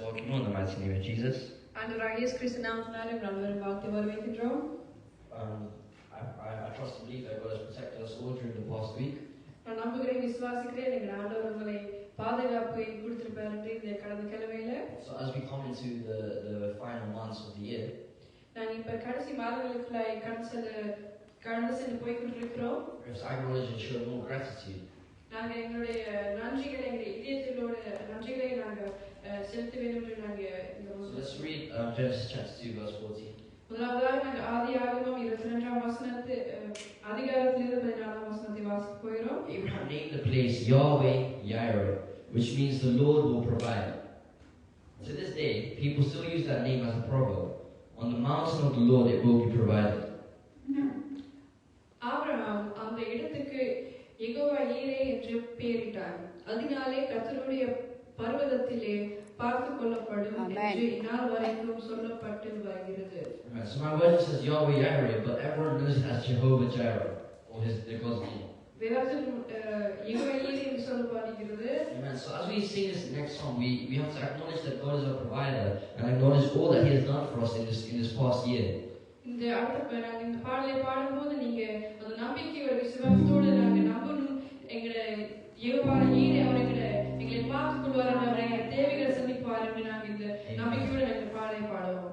welcome you in the mighty name of Jesus. ஆண்டவராகிய இயேசு கிறிஸ்து நாமத்தினாலே உங்களை வாழ்த்தி வரவேற்கின்றோம். I trust and believe that God has protected us all during the past week. நான் நம்புகிறேன், விசுவாசிக்கிறேன், எங்கள் ஆண்டவர் உங்களை பாதுகாப்பை கொடுத்திருப்பார் என்று இந்த கடந்த கிழமையில. So as we come into the final months of the year, நான் இப்ப கடைசி மாதங்களுக்குள்ளாய் கடந்து சென்று போய் கொண்டிருக்கிறோம். we have to acknowledge and show more gratitude. நாங்கள் எங்களுடைய நன்றிகளை, எங்களுடைய இதயத்திலோட நன்றிகளை நாங்கள் செலுத்த வேண்டும் என்று நாங்கள். So let's read Genesis chapter 2 verse 14. முதலாவதாக நாங்கள் ஆதியாகமம் 22ஆம் அதிகாரத்திலிருந்து 14ஆம் வசனத்தை வாசிக்க போகிறோம். Abraham named the place Yahweh Yireh, which means the Lord will provide. To this day, people still use that name as a proverb. On the mountain of the Lord it will be provided. Abraham அந்த இடத்துக்கு யெகோவா ஈரே என்று பெயரிட்டார். அதனாலே கர்த்தருடைய பர்வதத்திலே பார்த்துக் கொள்ளப்படும் என்று இந்நாள் வரைக்கும் சொல்லப்பட்டு வருகிறது. So my version says Yahweh Yireh, but everyone knows it as Jehovah Jireh, or the God's name. வேதத்தில் யெகோவா ஈரே என்று சொல்லப்படுகிறது. Amen. So as we sing this next song, we have to acknowledge that God is our provider and acknowledge all that He has done for us in this past year. இந்த அடுத்த நாங்கள் இந்த பாடலை பாடும்போது நீங்க அந்த நம்பிக்கையோட விசுவாசத்தோடு நாங்கள் நம்பணும். எங்களை யெகோவா ஈரே அவர் எங்களை பார்த்துக் கொள்வார், அவர் எங்கள் தேவைகளை சந்திப்பார் என்று நாங்கள் இந்த நம்பிக்கையோடு நாங்கள் பாடலை பாடுவோம்.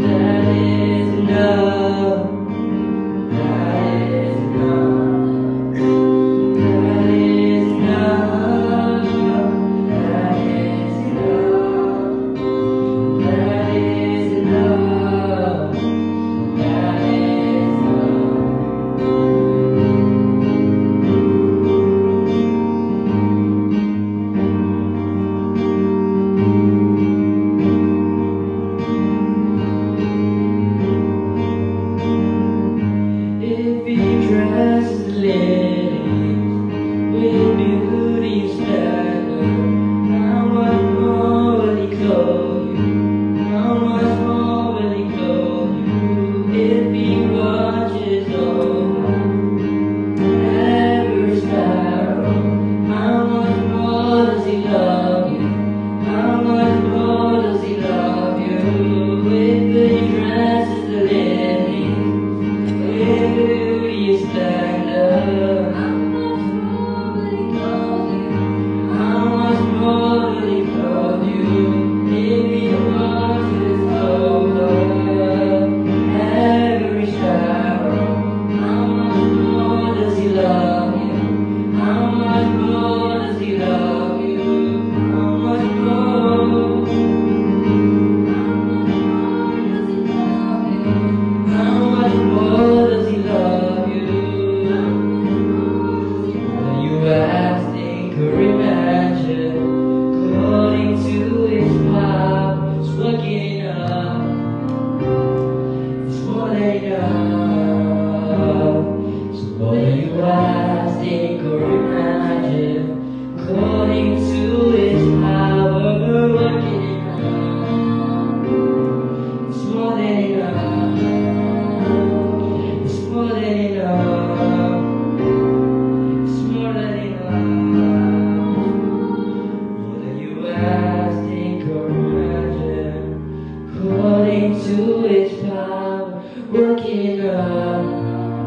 That is enough.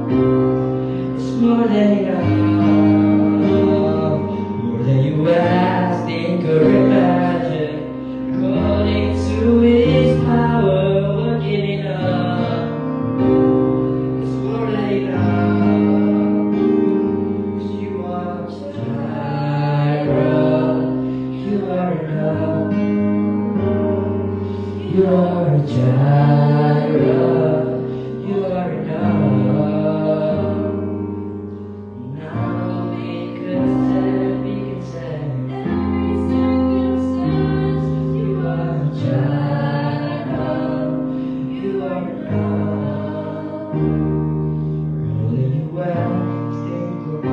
It's more than enough. More than you ask, think, or imagine. According to His power, working in us. It's more than enough. 'Cause you are Jireh. You are enough. You are Jireh. You are enough. Now we can stand, we can stand. You are Jireh. You are enough. Rolling you well, stay good.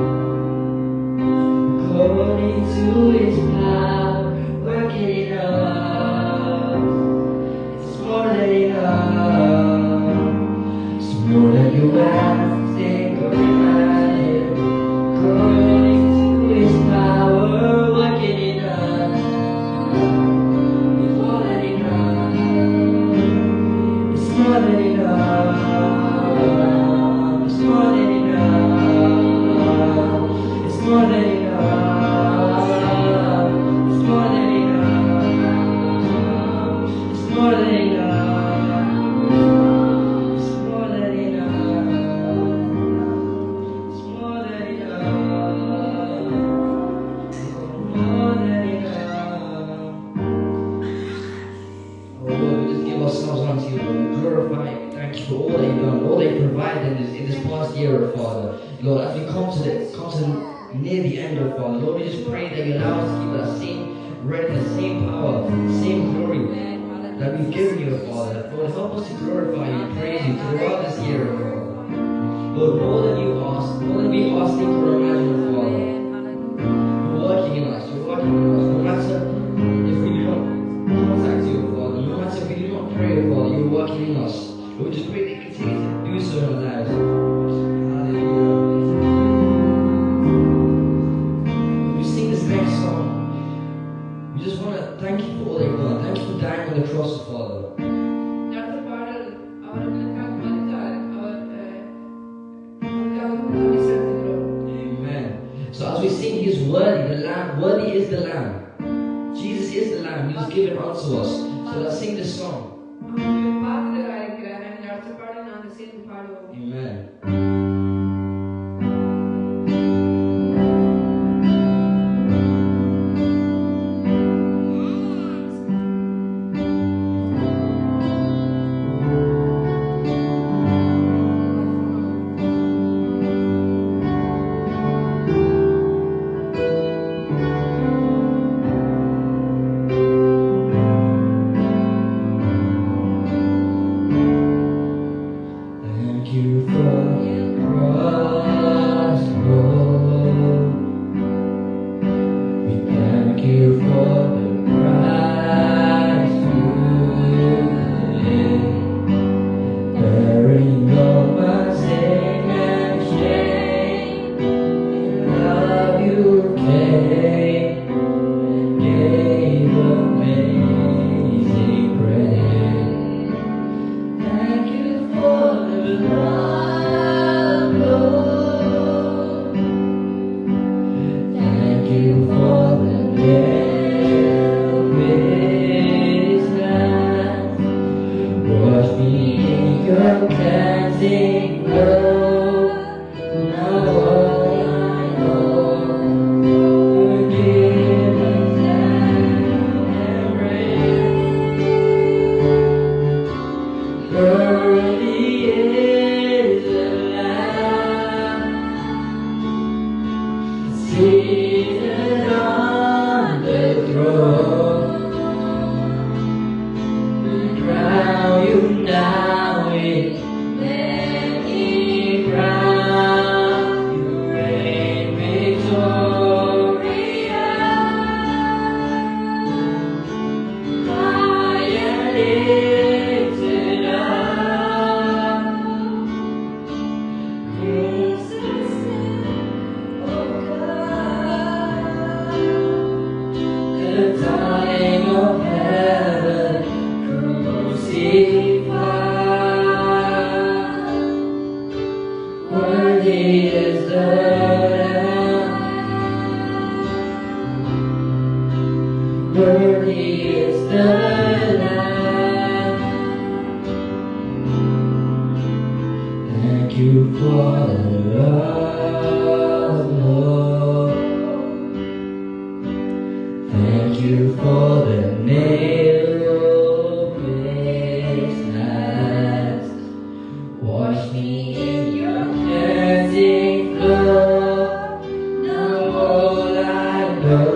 According to His power, working in us. It's more than enough. It's more than you ask, think, or imagine. According to His power, working in us. It's more than enough. It's more than enough. It's more than enough. It's more than enough. It's more than enough. It's more than enough. It's more than enough. It's more than enough. More than enough. Oh Lord, we just give ourselves unto you, Lord. We glorify you. Thank you for all that you've done, all that you've provided in this past year, oh Father. Lord, as we come to near the end, oh Father, Lord, we just pray that you allow us to keep that same ready, the same power, same glory that we've given you, oh Father. Lord, help us to glorify you and praise you throughout this year, oh Father. Lord, more than you ask, more than we ask, think, or imagine, oh Father. You're working in us, you're working in us. No matter if we do not contact you, oh Father, no matter if we do not pray, oh Father, you're working in us. Lord, we just pray that you continue to do so in our lives. Hallelujah. We sing this next song. We just want to thank you for all that you've done. Thank you for dying on the cross, oh Father. அடுத்த பாடல் அவர்களுக்காக மரித்தார். அவருக்காக நன்றி செலுத்துகிறோம். Amen. So as we sing, He is worthy, the Lamb. Worthy is the Lamb. Jesus is the Lamb. He was given unto us. So let's sing this song. அவர் பாத்திரராக இருக்கிறார். இந்த அடுத்த பாடல் நாங்கள் சேர்ந்து பாடுவோம். Amen. Thank you for your cross, Lord. We thank you for the price you paid, bearing all my sin and shame. In love you came, gave amazing grace. Thank you for the blood, Lord. Thank you for the nail-pierced hands. Wash me in your cleansing blood. Now all I know, forgiveness and embrace. Worthy is the Lamb seated on the throne. We crown you now with many Worthy is the Lamb. Worthy is the Lamb. Thank you for the love, Lord. Thank you for the nail-pierced hands. Wash me in your cleansing flow. Now all I know,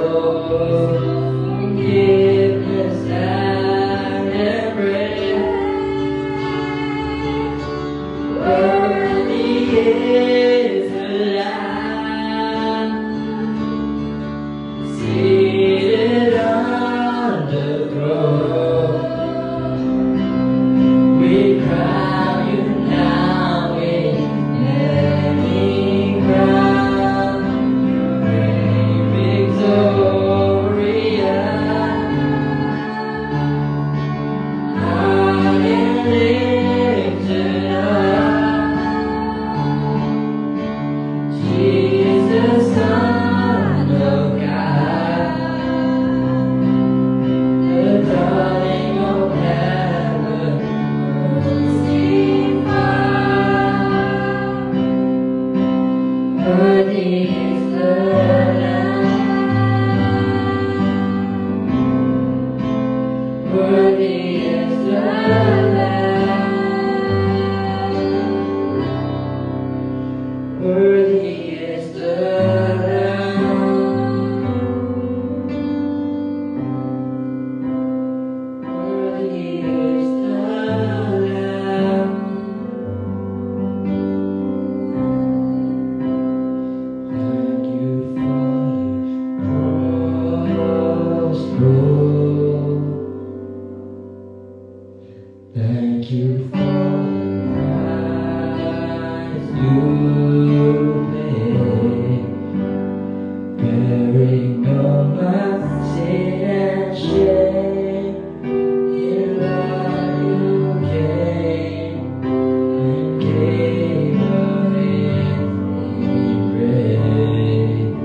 forgiveness and embrace. Worthy is the Lamb, seated on the throne. We crown you now in any crown. You reign victorious. High and lifted up, Jesus, Son of God, the darling of heaven, crucified. Worthy is the Lamb. Worthy is the Lamb. Worthy is the Lamb. Worthy is the Lamb. Thank you for the cross, Lord. Thank you for the price you paid, bearing all my sin and shame. In love you came and gave your infinite grace.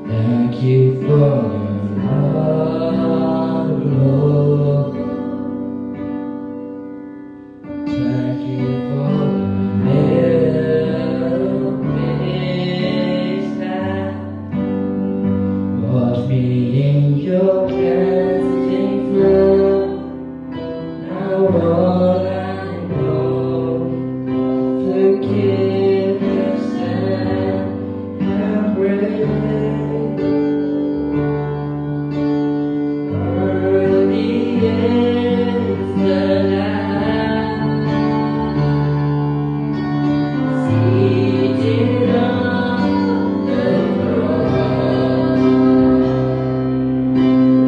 Thank you for your love, Lord. Thank you for the nail-pierced hands. Wash me in your cleansing flow. Now all I know, forgiveness and embrace. Worthy is the Lamb, seated on the throne.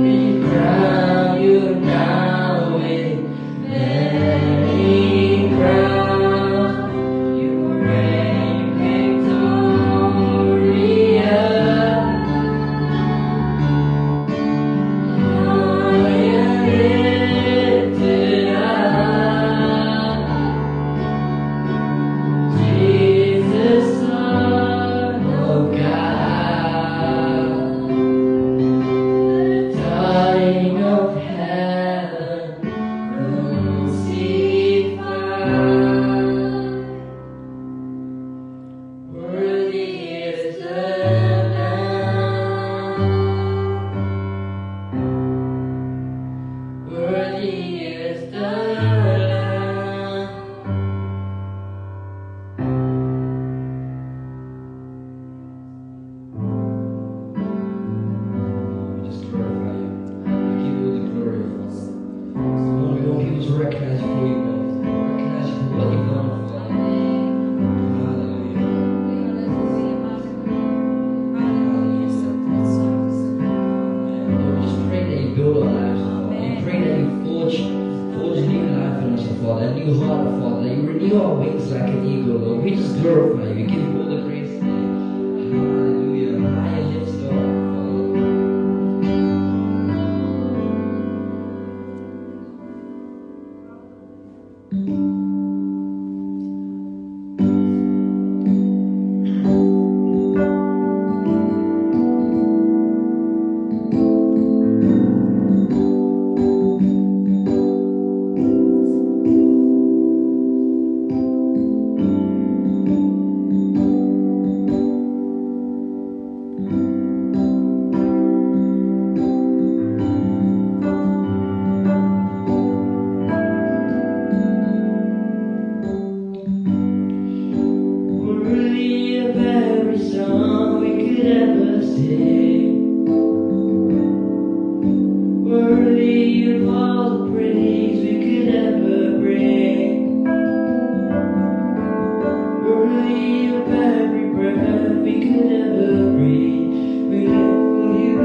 We crown you now with many crowns. You reign victorious. High and lifted up, Jesus, Son of God, the darling of heaven, crucified. Worthy is the Lamb. Worthy is the Lamb. We just glorify you. We give you all the glory, Father. Lord, we want people to recognize you for you, God. Recognize you for what you've done, Father. Hallelujah. Lord, we just pray that you build our lives, Father. We pray that you forge new life in us, Father, a new heart, Father. That you renew our wings like an eagle, Lord. We just glorify you. We give you all the grace today. Hallelujah. High and lifted up, Father. Worthy of every breath we could ever breathe. We live for you.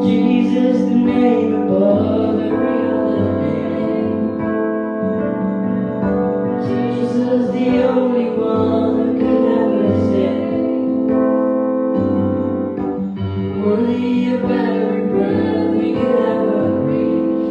Jesus, the name above every other name. Jesus, the only one who could ever save. Worthy of every breath we could ever breathe.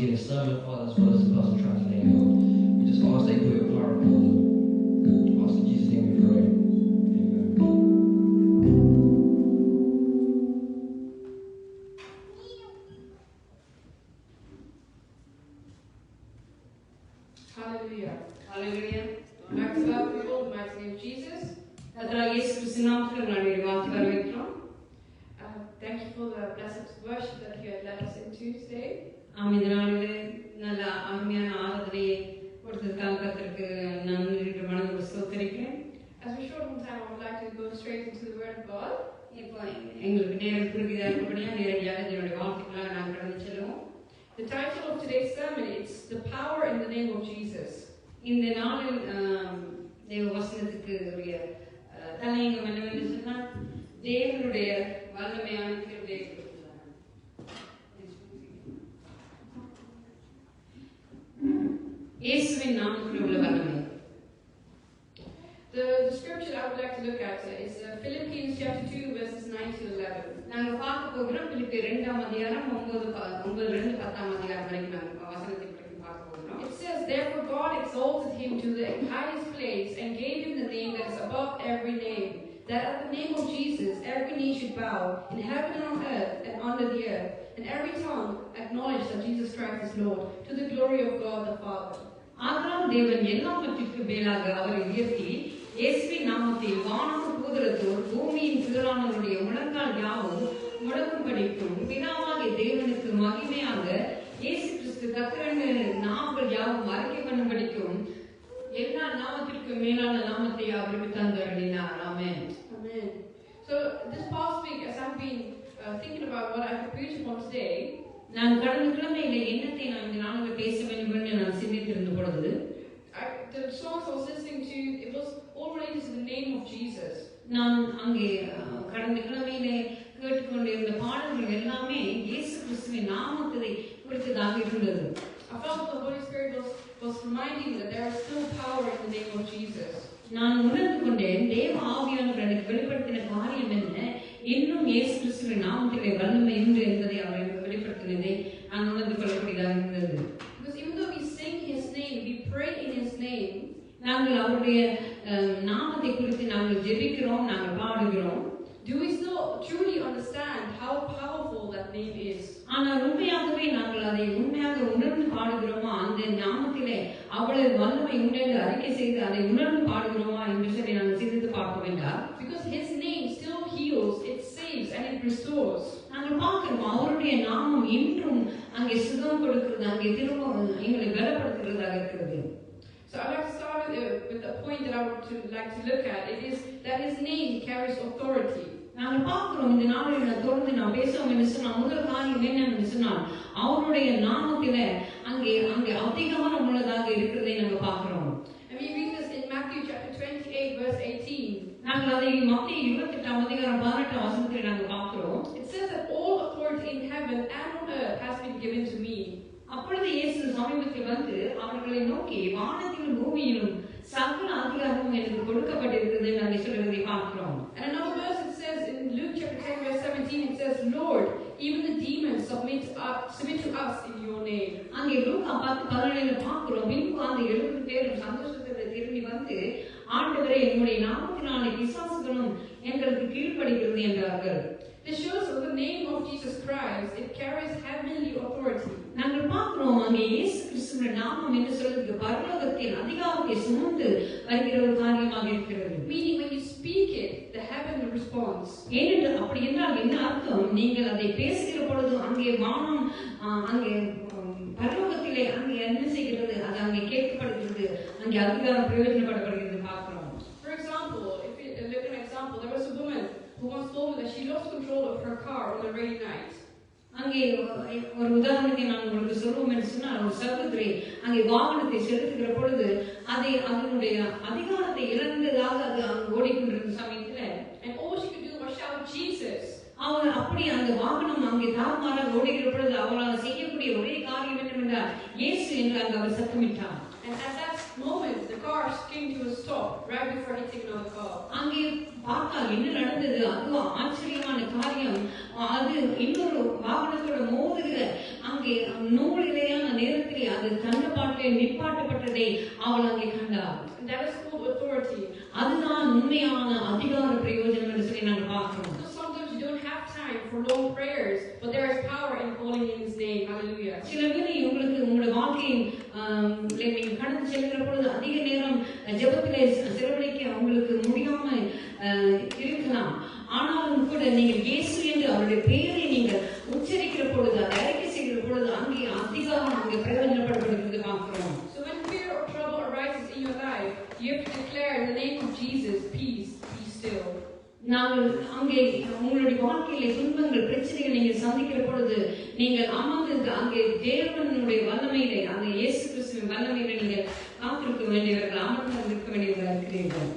in his sermon, Father, as well as the person translating, Lord. We just ask that you put your power upon them. Ask in Jesus' name we pray. Hallelujah. Hallelujah. Max love people, mighty name of Jesus. Thank you for the blessed worship that you have led us into today. As we short on time, I would like to go straight into the Word of God. The title of today's sermon is The Power in the Name of Jesus. இந்த நாளில் தேவ வசனத்துக்கு தலையங்கம் என்னவென்று சொன்னால் தேவனுடைய வல்லமையான கிருபை. இயேசுவின் நாமத்தில் உள்ள வல்லமை. The scripture I would like to look at is Philippians chapter 2 verses 9 to 11. நாங்க பார்க்க போகிறோம் பிலிப்பியர் 2ஆம் அதிகாரம் 9 இருந்து 10ஆம் அதிகாரம் வரைக்கும் நாங்க வசனத்தை பற்றி பார்க்க போகிறோம். It says, therefore God exalted him to the highest place and gave him the name that is above every name, that at the name of Jesus every knee should bow in heaven and on earth and under the earth, and every tongue acknowledge that Jesus Christ is Lord, to the glory of God the Father. ஆதலால் தேவன் எல்லாவற்றிற்கும் மேலாக அவரை உயர்த்தி இயேசுவின் நாமத்தில் வானமும் பூதரத்தோர் பூமியின் கீழானவருடைய முழங்கால் யாவும் முழங்கும்படிக்கும் பிதாவாகிய தேவனுக்கு மகிமையாக இயேசு கிறிஸ்து கர்த்தரென்று நாமங்கள் யாவும் அறிக்கை பண்ணும்படிக்கும் எல்லா நாமத்திற்கும் மேலான நாமத்தை அவருக்கு தந்தருளினார். ஆமென். Amen. So this past week, as I've been thinking about what I could preach upon today, நான் கடந்த கிழமையில என்னத்தை நான் இந்த நாளில் பேச வேண்டும் என்று நான் சிந்தித்திருந்த பொழுது the songs I was listening to, it was all related to the name of Jesus. நான் அங்கே கடந்த கிழமையிலே கேட்டுக்கொண்டிருந்த பாடல்கள் எல்லாமே இயேசு கிறிஸ்துவின் நாமத்தை குறித்ததாக இருந்தது. I felt the Holy Spirit was reminding me that there is still power in the name of Jesus. நான் உணர்ந்து கொண்டேன் தேவ ஆவியானவர் எனக்கு வெளிப்படுத்தின காரியம் என்ன, இன்னும் இயேசு கிறிஸ்துவின் நாமத்திலே வல்லமை உண்டு என்பதை அவர் எனக்கு வெளிப்படுத்தினதை நான் உணர்ந்து கொள்ளக்கூடியதாக இருந்தது. Because even though we sing His name, we pray in His name, நாங்கள் அவருடைய நாமத்தை குறித்து நாங்கள் ஜெபிக்கிறோம், நாங்கள் பாடுகிறோம். do we still truly understand how powerful that name is? ஆனால் உண்மையாகவே நாங்கள் அதை உண்மையாக உணர்ந்து பாடுகிறோமா, அந்த நாமத்திலே அவ்வளவு வல்லமை உண்டு என்று அறிக்கை செய்து அதை உணர்ந்து பாடுகிறோமா என்று சொல்லி நாங்கள் சிந்தித்து பார்க்க வேண்டாம். Because His name still heals, it saves and it restores. நாங்கள் பார்க்கிறோம் அவருடைய நாமம் இன்றும் அங்கே சுகம் கொடுக்கிறது, அங்கே திரும்ப எங்களை பலப்படுத்துகிறதாக இருக்கிறது. So I'd like to start with a point that I would like to look at. It is that His name carries authority. நாங்கள் பார்க்கிறோம் இந்த நாளில் தொடர்ந்து நான் பேசுவோம் என்று சொன்னால் முதல் காரியம் என்னன்னு சொன்னால் அவருடைய நாமத்தில அங்கே அதிகமான உள்ளதாக இருக்கிறதை நாங்கள் பார்க்கிறோம். And we read this in Matthew chapter 28 verse 18. நாங்கள் அதை மத்தேயு 28ஆம் அதிகாரம் 18ஆம் வசனத்தில் நாங்கள் பார்க்கிறோம். It says that all authority in heaven and on earth has been given to me. அப்பொழுது இயேசு சமீபத்தில் வந்து அவர்களை நோக்கி வானத்திலும் பூமியிலும் சகல அதிகாரமும் எனக்கு கொடுக்கப்பட்டிருக்கிறது என்று அங்கே சொல்வதை பார்க்கிறோம். And another verse it says in Luke chapter 10 verse 17, it says, Lord, even the demons submit to us in your name. அங்கே லூக்கா 10:17 பார்க்கிறோம். பின்பு அந்த 70 பேரும் சந்தோஷத்தோடு திரும்பி வந்து ஆண்டவரே என்னுடைய நாமத்தினாலே பிசாசுகளும் எங்களுக்கு கீழ்ப்படிகிறது என்றார்கள். This shows that the name of Jesus Christ, it carries heavenly authority. நாங்கள் பார்க்கிறோம் அங்கே இயேசு கிறிஸ்துவின் நாமம் என்று சொல்றது பரலோகத்தின் அதிகாரத்தை சுமந்து வருகிற ஒரு காரியமாக இருக்கிறது. Meaning when you speak it, the heaven responds. ஏனென்று அப்படி என்றால் என்ன அர்த்தம், நீங்கள் அதை பேசுகிற பொழுது அங்கே வானம் அங்கே பரலோகத்திலே அங்கே என்ன செய்கிறது, அது அங்கே கேட்கப்படுகிறது, அங்கே அதிகாரம் பிரயோஜனப்படப்படுகிறது பார்க்கிறோம். For example, if you look at an example, there was a woman who once told me that she lost control of her car on a rainy night. அங்கே ஒரு உதாரணத்தை நான் உங்களுக்கு சொல்லுவோம் என்று சொன்னால் ஒரு சகோதரி அங்கே வாகனத்தை செலுத்துகிற பொழுது அதை அதனுடைய அதிகாரத்தை இழந்ததாக அது அங்கு ஓடிக்கொண்டிருந்த சமயத்துல and all she could do was shout Jesus. அவள் அப்படி அந்த வாகனம் அங்கே தாறுமாறாக ஓடுகிற பொழுது அவளால் செய்யக்கூடிய ஒரே காரியம் என்னவென்றால் இயேசு என்று அங்கு அவர் சத்தமிட்டார். And at that moment the car came to a stop right before hitting another car. அங்கே பார்த்தால் என்ன நடந்தது, அதுவும் ஆச்சரியமான காரியம். அது இன்னொரு வாகனத்தோட மோதுகிற அங்கே நூலிலையான நேரத்திலே அது தண்டப்பாட்டிலே நிப்பாட்டப்பட்டதை அவள் அங்கே கண்டாள். That is called authority. அதுதான் உண்மையான அதிகார பிரயோஜனம் என்று சொல்லி நாங்கள் பார்க்கிறோம். So sometimes you don't have time for long prayers, but there is power in calling in His name. Hallelujah. சில வேளை உங்களுக்கு உங்களுடைய வாழ்க்கையின் நீங்கள் கடந்து செல்கிற பொழுது அதிக நேரம் ஜெபத்திலே செலவழிக்க உங்களுக்கு முடியாம இருக்கலாம். ஆனாலும் கூட நீங்கள் இயேசு என்று அவருடைய பெயரை நீங்கள் உச்சரிக்கிற பொழுது, அதை அறிக்கை செய்கிற பொழுது அங்கே அதிகாரம் அங்கே பிரயோஜனப்படுகிறது பார்க்கிறோம். So when fear or trouble arises in your life, you have to declare in the name of Jesus, peace, be still. நாங்கள் அங்கே உங்களுடைய வாழ்க்கையிலே துன்பங்கள் பிரச்சனைகள் நீங்கள் சந்திக்கிற பொழுது நீங்கள் அமர்ந்து அங்கே தேவனுடைய வல்லமையிலே அந்த இயேசு கிறிஸ்துவின் வல்லமையிலே நீங்கள் காத்திருக்க வேண்டியவர்கள், அமர்ந்து இருக்க வேண்டியவர்களாக இருக்கிறீர்கள்.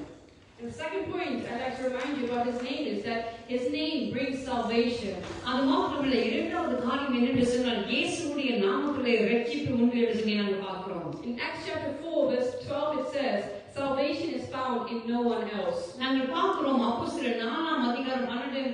And the second point I'd like to remind you about His name is that His name brings salvation. அது மாத்திரமல்ல, இரண்டாவது காரியம் என்னென்று சொன்னால் இயேசுவுடைய நாமத்திலே ரட்சிப்பு உண்டு என்று சொல்லி நாங்கள் பார்க்கிறோம். In Acts chapter 4 verse 12 it says, salvation is found in no one else. நாங்கள் பார்க்கிறோம் அப்போஸ்தலர் 4ஆம் அதிகாரம் 12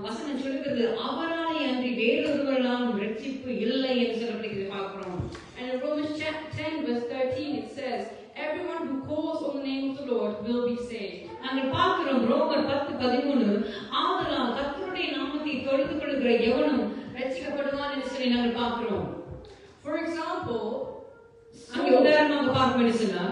வசனம் சொல்கிறது, அவராலே அன்றி வேறொருவராலும் ரட்சிப்பு இல்லை என்று சொல்லப்படுகிறது பார்க்கிறோம். And in Romans 10 verse 13 it says, everyone who calls on the name of the Lord will be saved. நாங்கள் பார்க்கிறோம் ரோமர் 10:13, ஆதலால் கர்த்தருடைய நாமத்தை தொழுது கொள்கிற எவனும் ரட்சிக்கப்படுவான் என்று சொல்லி நாங்கள் பார்க்கிறோம். For example, அங்கே உதாரணமாக பார்க்க சொன்னா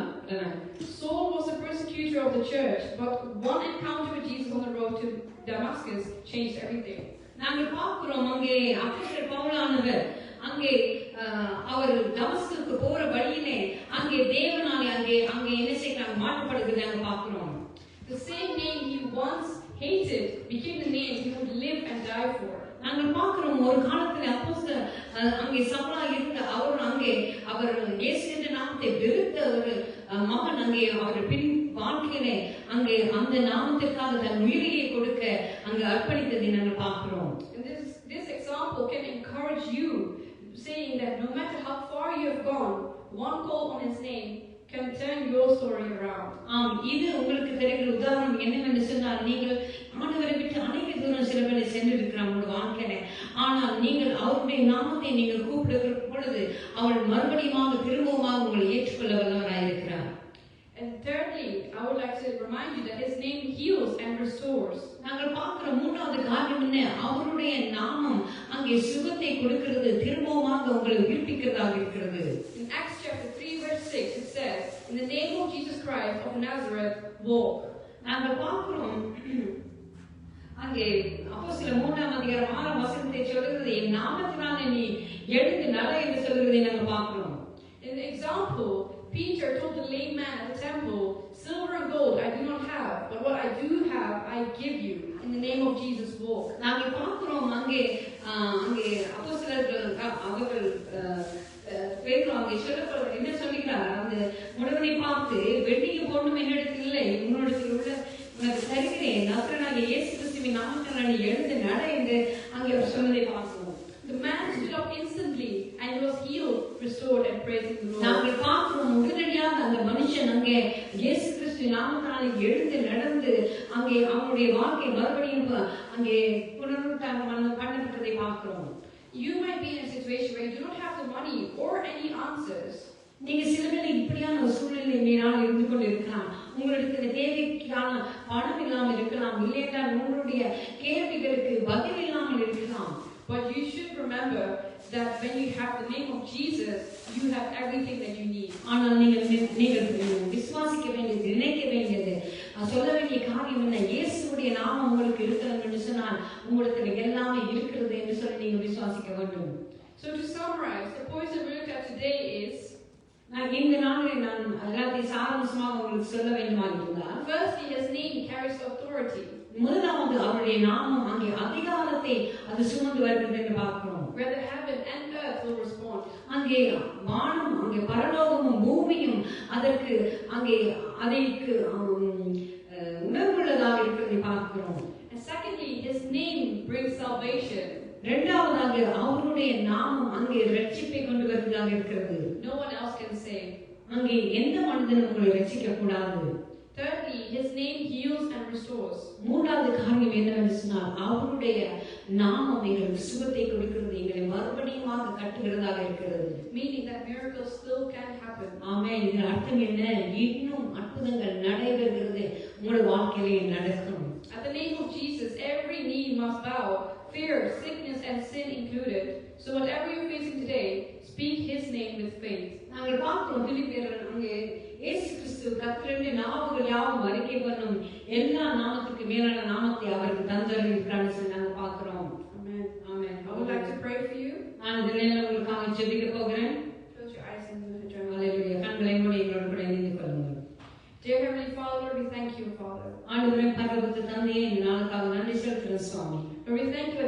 Saul was a persecutor of the church, but one encounter with Jesus on the road to Damascus changed everything. நாங்கள் பார்க்கிறோம் அங்கே அப்போஸ்தலர் பவுலானவர் அங்கே அவர் தமஸ்குக்கு போற வழியிலே அங்கே தேவனாலே அங்கே என்ன செய்யறாங்க மாற்றப்படுகிறது நாங்கள் பார்க்கிறோம். The same name he once hated became the name he would live and die for. நாங்கள் பார்க்கிறோம் ஒரு காலத்துல அப்போஸ்தலர் அங்கே சவுலா இருந்த அவர் இயேசு என்ற நாமத்தை வெறுத்த ஒரு மகன் அங்கே அவர் பின் வாழ்க்கையிலே அங்கே அந்த நாமத்திற்காக தன் உயிரையை கொடுக்க அங்கே அர்ப்பணித்ததை நாங்கள் பார்க்கிறோம். And this example can encourage you, saying that no matter how far you have gone, one call on His name can turn your story around. இது உங்களுக்கு தெரிகிற உதாரணம் என்னவென்று சொன்னால், நீங்கள் ஆண்டவரை விட்டு அநேக தூரம் சில பேரை சென்றிருக்கிறார் உங்கள் வாழ்க்கையில. ஆனால் நீங்கள் அவருடைய நாமத்தை நீங்கள் கூப்பிடுகிற பொழுது அவர் மறுபடியும் திரும்பவும் உங்களை ஏற்றுக்கொள்ள வல்லவராயிருக்கிறார். And thirdly, I would like to remind you that His name heals and restores. நாங்கள் பார்க்கிற மூன்றாவது காரியம் என்ன, அவருடைய நாமம் அங்கே சுகத்தை கொடுக்கிறது, திரும்பவும் உங்களை உயிர்ப்பிக்கிறதாக இருக்கிறது. In Acts chapter 3 verse 6 it says, in the name of Jesus Christ of Nazareth, walk. நாங்கள் பார்க்கிறோம் அங்கே அப்போஸ்தலர் 3ஆம் அதிகாரம் 6ஆம் வசனத்தை சொல்கிறது, என் நாமத்தினாலே நீ எழுந்து நட என்று சொல்கிறதை நாங்கள் பார்க்கிறோம். In the example, Peter told the lame man at the temple, silver and gold I do not have, but what I do have I give you. In the name of Jesus, walk. நாங்கள் பார்க்கிறோம் அங்கே அப்போஸ்தலர்கள் அவர்கள் பேதுரு அங்கே சொல்லப்படுவது என்ன சொல்கிறார், அந்த முடவனை பார்த்து, வெள்ளியும் பொன்னும் என்னிடத்தில் இல்லை, உன்னிடத்தில் உள்ள உனக்கு தருகிறேன், நசரேயனாகிய இயேசு கிறிஸ்துவின் நாமத்தினால் நீ எழுந்து நட என்று அங்கே அவர் சொன்னதை பார்க்கிறோம். The man stood up instantly and was healed, restored, and praising the Lord. நாங்கள் பார்க்கிறோம் உடனடியாக அந்த மனுஷன் அங்கே இயேசு கிறிஸ்துவின் நாமத்தினால் எழுந்து நடந்து அங்கே அவனுடைய வாழ்க்கை மறுபடியும் அங்கே புனருத்தாரணம் பண்ணப்பட்டதை பார்க்கிறோம். You might be in a situation where you don't have the money or any answers. நீங்க சில வேளை இப்படியான ஒரு சூழ்நிலை மீனால் இருந்து கொண்டு இருக்கலாம். உங்களுக்கு தேவைக்கான பணம் இல்லாமல் இருக்கலாம், இல்லையென்றால் உங்களுடைய கேள்விகளுக்கு பதில் இல்லாமல் இருக்கலாம். But you should remember that when you have the name of Jesus, you have everything that you need. ஆனால் நீங்கள் விசுவாசிக்க வேண்டியது, நினைக்க வேண்டியது, சொல்ல வேண்டிய காரியம் என்ன, இயேசுவுடைய நாமம் உங்களுக்கு இருக்கிறது என்று சொன்னால் உங்களுக்கு எல்லாமே இருக்கிறது என்று சொல்லி நீங்கள் விசுவாசிக்க வேண்டும். So to summarize, the points that we looked at today is, இந்த நாளில் நான் எல்லாத்தையும் சாராம்சமாக உங்களுக்கு சொல்ல வேண்டுமா இருந்தால், firstly, His name carries authority. முதலாவது அவருடைய நாமம் அங்கே அதிகாரத்தை அது சுமந்து வருகிறது என்று பார்க்கிறோம். Where the heaven and earth will respond. அங்கே வானம், அங்கே பரலோகமும் பூமியும் அதற்கு அங்கே அதற்கு உணர்வுள்ளதாக இருக்கிறதை பார்க்கிறோம். And secondly, His name brings salvation. இரண்டாவதாக அவருடைய நாமம் அங்கே ரட்சிப்பை கொண்டு வருவதாக இருக்கிறது. No one else can save. அங்கே எந்த மனிதனும் உங்களை ரட்சிக்க கூடாது. Thirdly, his name heals and restores. மூன்றாவது காரியம் என்னவென்று சொன்னால் அவருடைய நாமம் எங்களுக்கு சுகத்தை கொடுக்கிறது, எங்களை மறுபடியும் கட்டுகிறதாக இருக்கிறது. Meaning that miracles still can happen. ஆமென். இதன் அர்த்தம் என்ன? இன்னும் அற்புதங்கள் நடைபெறுகிறது உங்களுடைய வாழ்க்கையிலே நடக்கும். At the name of Jesus, every knee must bow, fear, sickness and sin included. So whatever you're facing today, speak his name with faith. நாங்கள் பார்க்கிறோம் பிலிப்பியர் அங்கே இயேசு கிறிஸ்து கர்த்தருடைய நாமங்கள் யாவும் அறிக்கை பண்ணும் எல்லா நாமத்துக்கு மேலான நாமத்தை அவருக்கு தந்தருளிருக்கிறான்னு சொல்லி நாங்கள் பார்க்கிறோம். Amen. Amen. I would like to pray for you. நான் இந்த நேரத்தில் உங்களுக்காக ஜெபிக்க போகிறேன். Close your eyes and join me. ஹalleluya. கண்களை மூடி எங்களோடு கூட இணைந்து கொள்ளுங்கள். Dear Heavenly Father, Lord, we thank you, Father. ஆண்டவரே பரலோகத்து தந்தையே, இந்த நாளுக்காக நன்றி செலுத்துகிறோம் சுவாமி. Lord, we thank you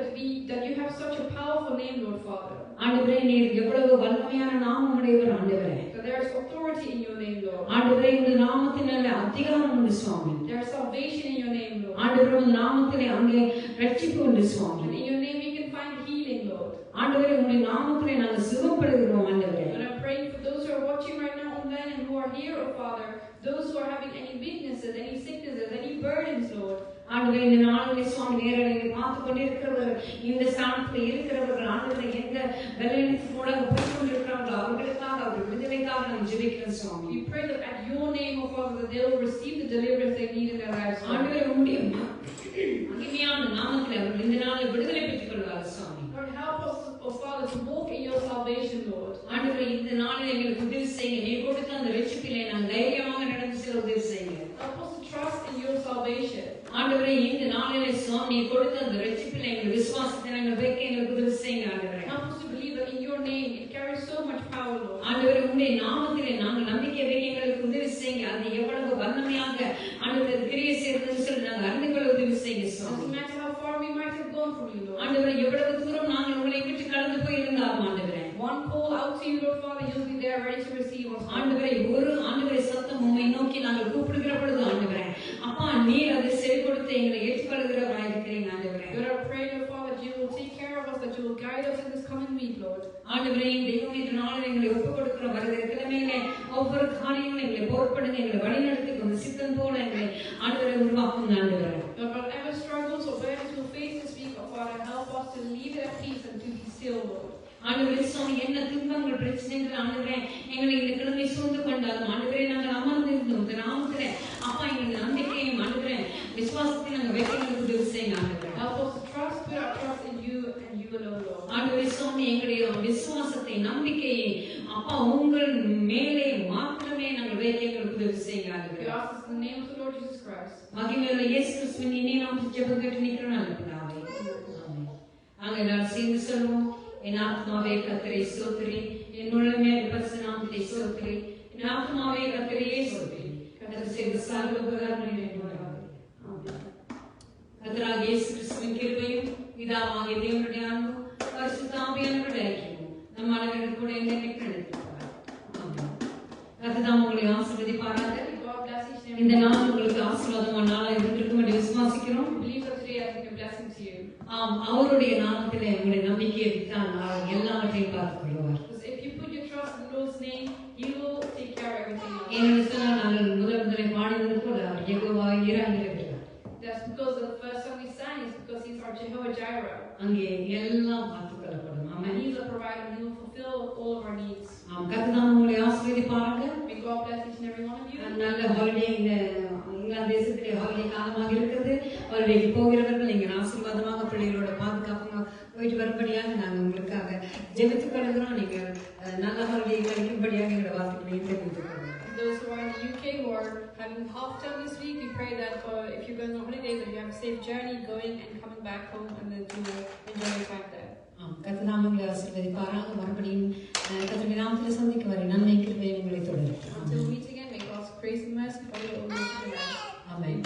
that you have such a powerful name, Lord Father. ஆண்டவரே நீர் எவ்வளவு வல்லமையான நாமம் உடையவர் ஆண்டவரே. That there is authority in your name, Lord. ஆண்டவரே உம்முடைய நாமத்தினாலே அதிகாரம் உண்டு சுவாமி. There is salvation in your name, Lord. ஆண்டவரே உம்முடைய நாமத்திலே அங்கே ரட்சிப்பு உண்டு சுவாமி. And in your name we can find healing, Lord. ஆண்டவரே உம்முடைய நாமத்திலே நாங்கள் சுகப்படுகிறோம் ஆண்டவரே. And I'm praying for those who are watching right now online and who are here, oh Father, those who are having any weaknesses, any sicknesses, any burdens, Lord. ஆண்டவரே இந்த நாளிலே சுவாமி நேரடியாக பார்த்து கொண்டிருக்கிறவர், இந்த ஸ்தானத்தில் இருக்கிறவர்கள் ஆண்டவரே எந்த பலவீனத்தின் மூலம் போய் கொண்டிருக்கிறார்களோ அவர்களுக்காக அவர்கள் விடுதலைக்காக நாம் ஜெபிக்கிறோம் சுவாமி. We pray that at your name, oh Father, that they will receive the deliverance they need in their lives. ஆண்டவரே உம்முடைய மகிமையான நாமத்திலே அவர்கள் இந்த நாளில் விடுதலை பெற்றுக் கொள்வார்கள் சுவாமி. Lord, help us, oh Father, to walk in your salvation, Lord. ஆண்டவரே இந்த நாளில் எங்களுக்கு உதவி செய்யுங்க. நீ கொடுத்த அந்த ரட்சிப்பிலே நாங்கள் தைரியமாக நடந்து செல்ல உதவி செய்யுங்க. Help us to trust in your salvation. ஆண்டவரே இந்த நாளிலே சுவாமி நீ கொடுத்த அந்த ரட்சிப்பிலே எங்கள் விசுவாசத்தை நாங்கள் வைக்க எங்களுக்கு உதவி செய்யுங்க ஆண்டவரே. Help us to believe that in your name it carries so much power, Lord. ஆண்டவரே உம்முடைய நாமத்திலே நாங்கள் நம்பிக்கை வைக்க எங்களுக்கு உதவி செய்யுங்க. அது எவ்வளவு வல்லமையாக ஆண்டவரே கிரியை செய்யறதுன்னு சொல்லி நாங்கள் அறிந்து கொள்ள உதவி செய்யுங்க சுவாமி. Doesn't matter how far we might have gone from you, Lord. ஆண்டவரே எவ்வளவு தூரம் நாங்கள் உங்களை விட்டு கடந்து போயிருந்தாலும் ஆண்டவரே One call out to you, Lord Father, you'll be there ready to receive us. ஆண்டவரே ஒரு ஆண்டவரே சத்தம் உம்மை நோக்கி நாங்கள் கூப்பிடுகிற பொழுது ஆண்டவரே அப்பா நீர் அதை செவி கொடுத்து எங்களை ஏற்றுக்கொள்கிறவராய் இருக்கிறீங்க ஆண்டவரே. Lord, I pray, Lord Father, that you will take care of us, that you will guide us in this coming week, Lord. ஆண்டவரே தெய்வம் இந்த நாளில் எங்களை ஒப்புக் கொடுக்கிற வருகிற கிழமையிலே ஒவ்வொரு காரியங்களும் எங்களை பொறுப்படுங்க, எங்களை வழிநடத்தி கொண்டு சித்தம் போல எங்களை ஆண்டவரை உருவாக்குங்க ஆண்டவரே. Lord, whatever struggles or burdens we'll face this week, oh Father, help us to leave it at peace and to be still, Lord. ஆண்டவரே சுவாமி என்ன துன்பங்கள் பிரச்சனைகள் ஆண்டவரே எங்களை இந்த கிழமை சூழ்ந்து கொண்டாலும் ஆண்டவரே நாங்கள் அமர்ந்திருந்தோம் இந்த நாமத்திலே அப்பா எங்களுக்கு நம்பிக்கையும் ஆண்டவரே விசுவாசத்தை நாங்கள் வைக்க எங்களுக்கு உதவி செய்யுங்க ஆண்டவரே. Help us to put our trust in you and you alone, Lord. ஆண்டவரே சுவாமி எங்களுடைய விசுவாசத்தை நம்பிக்கையை அப்பா உங்கள் மேலே மாத்திரமே நாங்கள் வைக்க எங்களுக்கு உதவி செய்யுங்க We ஆண்டவரே. ask this in the name of the Lord Jesus Christ. மகிமையுள்ள இயேசு கிறிஸ்துவின் இனிய நாமத்தில் ஜெபம் கேட்டு நிற்கிறோம் நல்ல பிதாவே. ஆமென். நாங்கள் எல்லாரும் சேர்ந்து சொல்லுவோம். என் ஆத்மாவே கர்த்தரை ஸ்தோத்திரி, என் உள்ளமே பரிசுத்த நாமத்தை ஸ்தோத்திரி, என் ஆத்மாவே கர்த்தரையே ஸ்தோத்திரி, கர்த்தர் செய்த சகல உபகாரங்களை நினைவாயாக. ஆமென். கர்த்தராகிய இயேசு கிறிஸ்துவின் கிருபையும் பிதாவாகிய தேவனுடைய அன்பும் பரிசுத்த ஆவியானவருடைய ஐக்கியமும் நம் அனைவரோடு கூட என்னைக்கு நடந்திருக்கிறார். ஆமென். கர்த்தர் தாம் உங்களை ஆசீர்வதிப்பாராக. God bless each and every இந்த one. நாள் உங்களுக்கு ஆசீர்வாதமான நாளாக இருந்திருக்கும் என்று விசுவாசிக்கிறோம். We believe that today has been a blessing to you. ஆம் அவருடைய நாமத்திலே உங்களுடைய நம்பிக்கையை வைத்தால் அவர் எல்லாவற்றையும் பார்த்துக் கொள்வார். Because if you put your trust in the Lord's name, He will take care of everything else. ஏனென்று சொன்னால் நாங்கள் முதலை பாடினது போல அவர் யெகோவா ஈரா இருக்கிறார். That's because the first song we sang is because He's our Jehovah Jireh. அங்கே எல்லாம் பார்த்துக் கொள்ளப்படும். And amen. He's a provider and He will fulfill all of our needs. ஆம் கர்த்தர் உங்களை ஆசீர்வதிப்பாராக. May God bless each and every one of you. நல்ல holiday இந்த இங்கிலாந்து தேசத்திலே ஹாலிடே காலமாக இருக்கிறது. ஹாலிடேக்கு போகிறவர்கள் நீங்கள் ஆசீர்வாதமாக பிள்ளைகளோட பாதுகாப்பாக போயிட்டு வரும்படியாக நாங்கள் உங்களுக்காக ஜெபித்துக் கொள்கிறோம். நீங்கள் நல்ல ஹாலிடே கிடைக்கும்படியாக எங்களோட வார்த்தைகளை தெரிவித்துக் கொள்கிறோம். Those who are in the UK who are having half term this week, we pray that if you're going on holidays, that you have a safe journey going and coming back home, and that you will enjoy your time there. கர்த்தர் உங்களை ஆசீர்வதிப்பாராக. மறுபடியும் கர்த்தருடைய நாமத்தில் சந்திக்கும் வரை நன்மை கிருபை உங்களை தொடரும். Until we meet again, may God's grace and mercy follow you all the way to the end. Amen.